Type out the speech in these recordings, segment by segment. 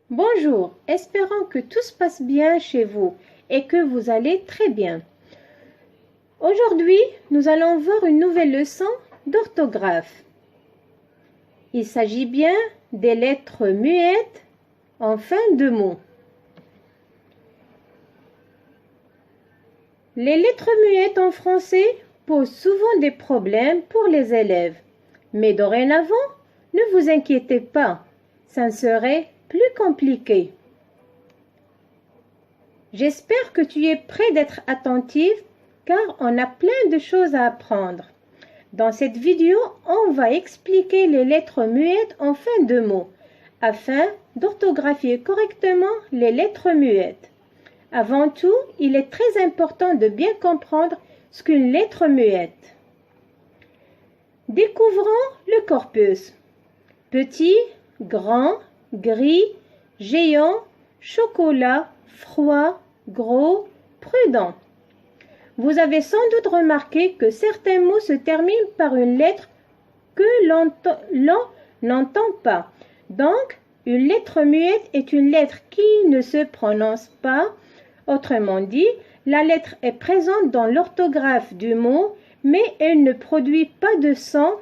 Bonjour, espérons que tout se passe bien chez vous et que vous allez très bien. Aujourd'hui, nous allons voir une nouvelle leçon d'orthographe. Il s'agit bien des lettres muettes en fin de mot. Les lettres muettes en français posent souvent des problèmes pour les élèves. Mais dorénavant, ne vous inquiétez pas, ça ne serait plus compliqué. J'espère que tu es prêt d'être attentif car on a plein de choses à apprendre. Dans cette vidéo, on va expliquer les lettres muettes en fin de mot afin d'orthographier correctement les lettres muettes. Avant tout, il est très important de bien comprendre ce qu'une lettre muette. Découvrons le corpus. Petit, grand, gris, géant, chocolat, froid, gros, prudent. Vous avez sans doute remarqué que certains mots se terminent par une lettre que l'on n'entend pas. Donc, une lettre muette est une lettre qui ne se prononce pas. Autrement dit, la lettre est présente dans l'orthographe du mot, mais elle ne produit pas de son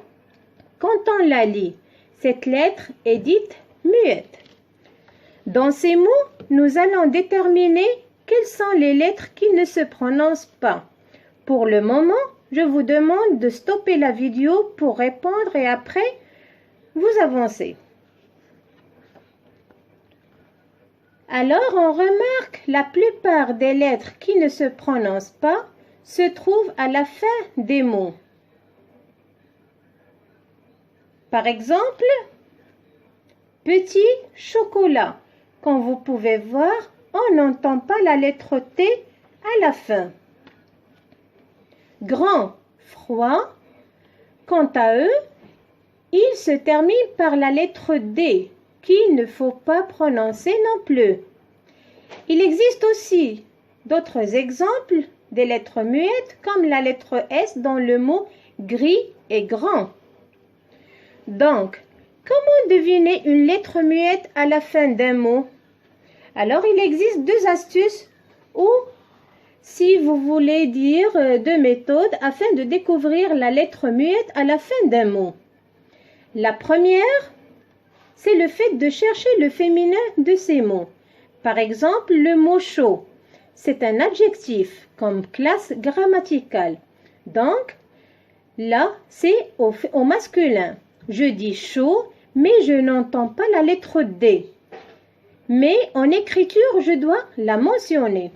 quand on la lit. Cette lettre est dite muette. Dans ces mots, nous allons déterminer quelles sont les lettres qui ne se prononcent pas. Pour le moment, je vous demande de stopper la vidéo pour répondre et après, vous avancez. Alors, on remarque la plupart des lettres qui ne se prononcent pas se trouvent à la fin des mots. Par exemple, petit chocolat. Comme vous pouvez voir, on n'entend pas la lettre T à la fin. Grand, froid. Quant à eux, ils se terminent par la lettre D, qu'il ne faut pas prononcer non plus. Il existe aussi d'autres exemples des lettres muettes, comme la lettre S dans le mot gris et grand. Donc, comment deviner une lettre muette à la fin d'un mot? Alors, il existe deux astuces ou, si vous voulez dire, deux méthodes afin de découvrir la lettre muette à la fin d'un mot. La première, c'est le fait de chercher le féminin de ces mots. Par exemple, le mot chaud, c'est un adjectif comme classe grammaticale. Donc, là, c'est au masculin. Je dis chaud, mais je n'entends pas la lettre D. Mais en écriture, je dois la mentionner.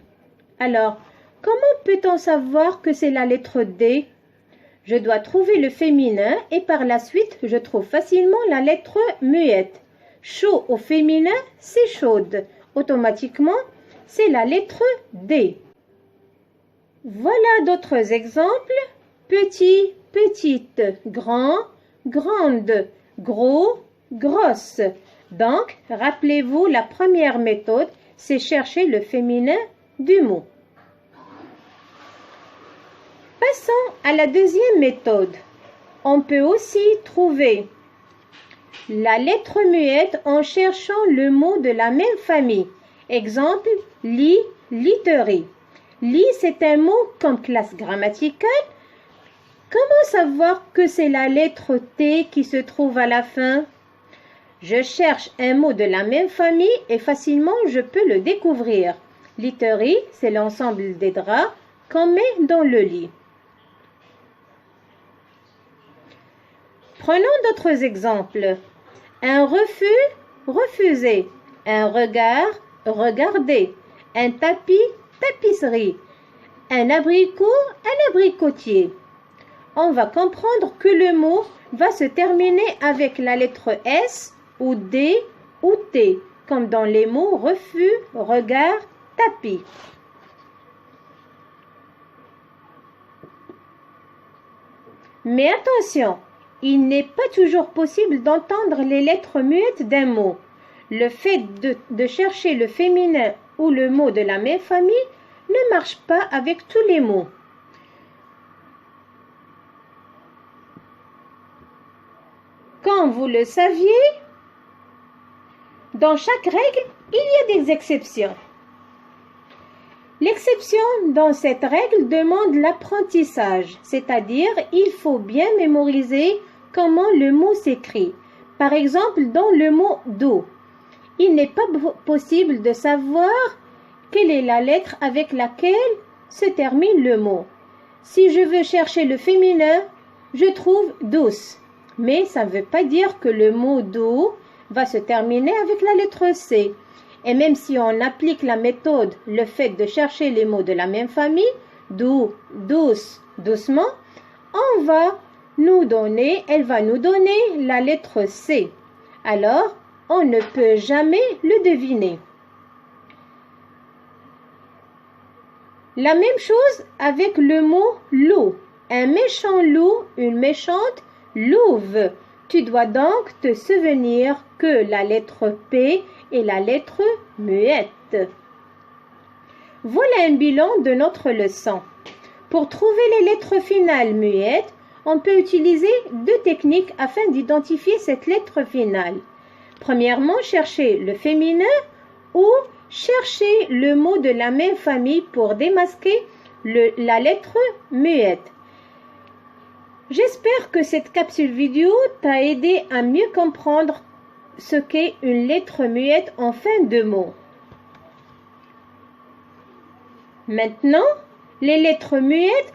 Alors, comment peut-on savoir que c'est la lettre D? Je dois trouver le féminin et par la suite, je trouve facilement la lettre muette. Chaud au féminin, c'est chaude. Automatiquement, c'est la lettre D. Voilà d'autres exemples. Petit, petite, grand, grande, gros, grosse. Donc, rappelez-vous, la première méthode, c'est chercher le féminin du mot. Passons à la deuxième méthode. On peut aussi trouver la lettre muette en cherchant le mot de la même famille. Exemple, lit, literie. Lit, c'est un mot comme classe grammaticale. Comment savoir que c'est la lettre T qui se trouve à la fin? Je cherche un mot de la même famille et facilement je peux le découvrir. Literie, c'est l'ensemble des draps qu'on met dans le lit. Prenons d'autres exemples. Un refus, refuser. Un regard, regarder. Un tapis, tapisserie. Un abricot, un abricotier. On va comprendre que le mot va se terminer avec la lettre S ou D ou T, comme dans les mots refus, regard, tapis. Mais attention, il n'est pas toujours possible d'entendre les lettres muettes d'un mot. Le fait de chercher le féminin ou le mot de la même famille ne marche pas avec tous les mots. Comme vous le saviez, dans chaque règle, Il y a des exceptions. L'exception dans cette règle demande l'apprentissage, c'est-à-dire il faut bien mémoriser comment le mot s'écrit. Par exemple, dans le mot dos, il n'est pas possible de savoir quelle est la lettre avec laquelle se termine le mot. Si je veux chercher le féminin, je trouve douce. Mais ça ne veut pas dire que le mot dos va se terminer avec la lettre C. Et même si on applique la méthode, le fait de chercher les mots de la même famille, doux, douce, doucement, elle va nous donner la lettre C. Alors, on ne peut jamais le deviner. La même chose avec le mot loup. Un méchant loup, une méchante louve. Tu dois donc te souvenir que la lettre P est la lettre muette. Voilà un bilan de notre leçon. Pour trouver les lettres finales muettes, on peut utiliser deux techniques afin d'identifier cette lettre finale. Premièrement, chercher le féminin ou chercher le mot de la même famille pour démasquer la lettre muette. J'espère que cette capsule vidéo t'a aidé à mieux comprendre ce qu'est une lettre muette en fin de mot. Maintenant, les lettres muettes